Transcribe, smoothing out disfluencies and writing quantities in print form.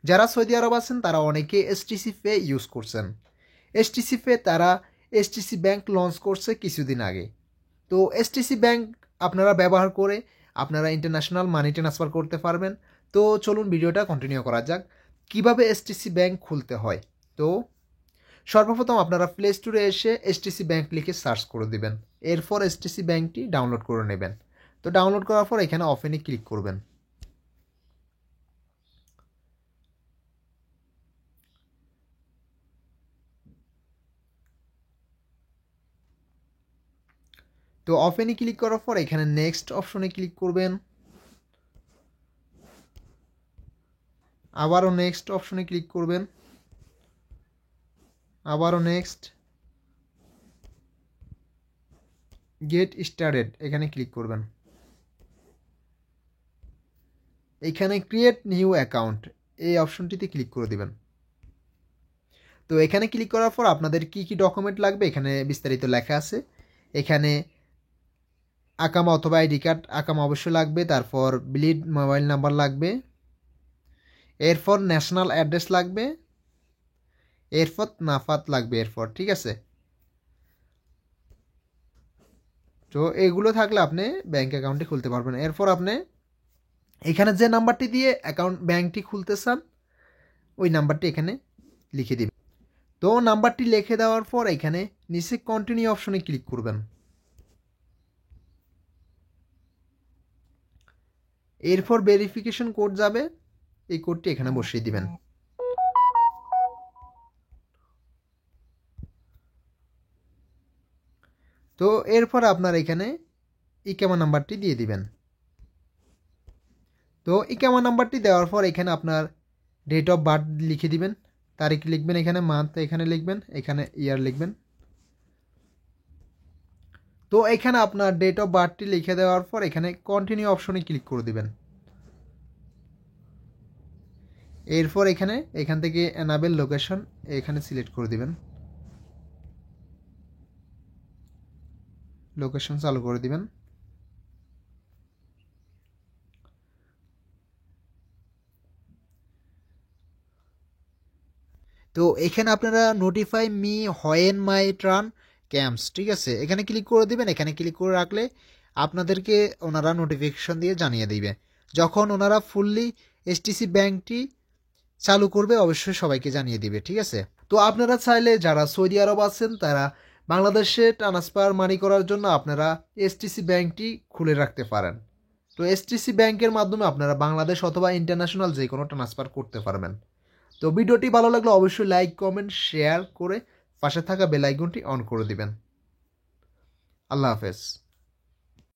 যারা সৌদি আরব আছেন তারা অনেকে এসটিসি পে ইউজ করছেন। এসটিসি পে তারা এসটিসি ব্যাংক লঞ্চ করছে কিছুদিন আগে। তো এসটিসি ব্যাংক আপনারা ব্যবহার করে আপনারা ইন্টারন্যাশনাল মানি ট্রান্সফার করতে পারবেন। তো চলুন ভিডিওটা কন্টিনিউ করা যাক কিভাবে এসটিসি ব্যাংক খুলতে হয়। তো সর্বপ্রথম আপনারা প্লে স্টোরে এসে এসটিসি ব্যাংক লিখে সার্চ করে দিবেন। এরপর এসটিসি ব্যাংকটি ডাউনলোড করে নেবেন। তো ডাউনলোড করার পর এখানে ওপেনে ক্লিক করবেন। তো ওপেনে ক্লিক করার পর এখানে নেক্সট অপশনে ক্লিক করবেন। আবারও নেক্সট অপশনে ক্লিক করবেন। আবারও নেক্সট, গেট স্টার্টেড এখানে ক্লিক করবেন। এখানে ক্রিয়েট নিউ অ্যাকাউন্ট এই অপশনটিতে ক্লিক করে দিবেন। তো এখানে ক্লিক করার পর আপনাদের কি কি ডকুমেন্ট লাগবে এখানে বিস্তারিত লেখা আছে। এখানে আকামা অথবা আইডি কার্ড, আকামা অবশ্যই লাগবে, তারপর ব্লিড মোবাইল নাম্বার লাগবে, এরপর ন্যাশনাল অ্যাড্রেস লাগবে, এরপর নাফাত লাগবে এরপর, ঠিক আছে। তো এগুলো থাকলে আপনি ব্যাংক অ্যাকাউন্টটি খুলতে পারবেন। এরপর আপনি এখানে যে নাম্বারটি দিয়ে ব্যাংকটি খুলতে চান ওই নাম্বারটি এখানে লিখে দিবেন। তো নাম্বারটি লিখে দেওয়ার পর এখানে নিচে কন্টিনিউ অপশনে ক্লিক করবেন। এরপর ভেরিফিকেশন কোড যাবে, এই কোডটি এখানে বসিয়ে দিবেন। তো এরপর আপনার এখানে ইকামা নাম্বারটি দিয়ে দিবেন। তো ইকামা নাম্বারটি দেওয়ার পর এখানে আপনার ডেট অফ বার্থ লিখে দিবেন, তারিখ লিখবেন, এখানে মান্থ এখানে লিখবেন, এখানে ইয়ার লিখবেন। তো এখানে আপনার ডেট অফ বার্থটি লিখে দেওয়ার পর এখানে কন্টিনিউ অপশনে ক্লিক করে দিবেন। এরপর এখান থেকে এনাবেল লোকেশন এখানে সিলেক্ট করে দিবেন, লোকেশন চালু করে দিবেন। তো এখানে আপনারা notify me when my turn camps, ঠিক আছে, এখানে ক্লিক করে দিবেন। এখানে ক্লিক করে রাখলে আপনাদেরকে ওনারা নোটিফিকেশন দিয়ে জানিয়ে দিবে যখন ওনারা ফুললি এসটিসি ব্যাংকটি চালু করবে, অবশ্যই সবাইকে জানিয়ে দিবে, ঠিক আছে। তো আপনারা চাইলে যারা সৌদি আরব আছেন তারা বাংলাদেশে ট্রান্সফার মানি করার জন্য আপনারা এসটিসি ব্যাংকটি খুলে রাখতে পারেন। তো এসটিসি ব্যাংকের মাধ্যমে আপনারা বাংলাদেশ অথবা ইন্টারন্যাশনাল যে কোনো ট্রান্সফার করতে পারবেন। তো ভিডিওটি ভালো লাগলে অবশ্যই লাইক, কমেন্ট, শেয়ার করে পাশে থাকা বেল আইকনটি অন করে দিবেন। আল্লাহ হাফেজ।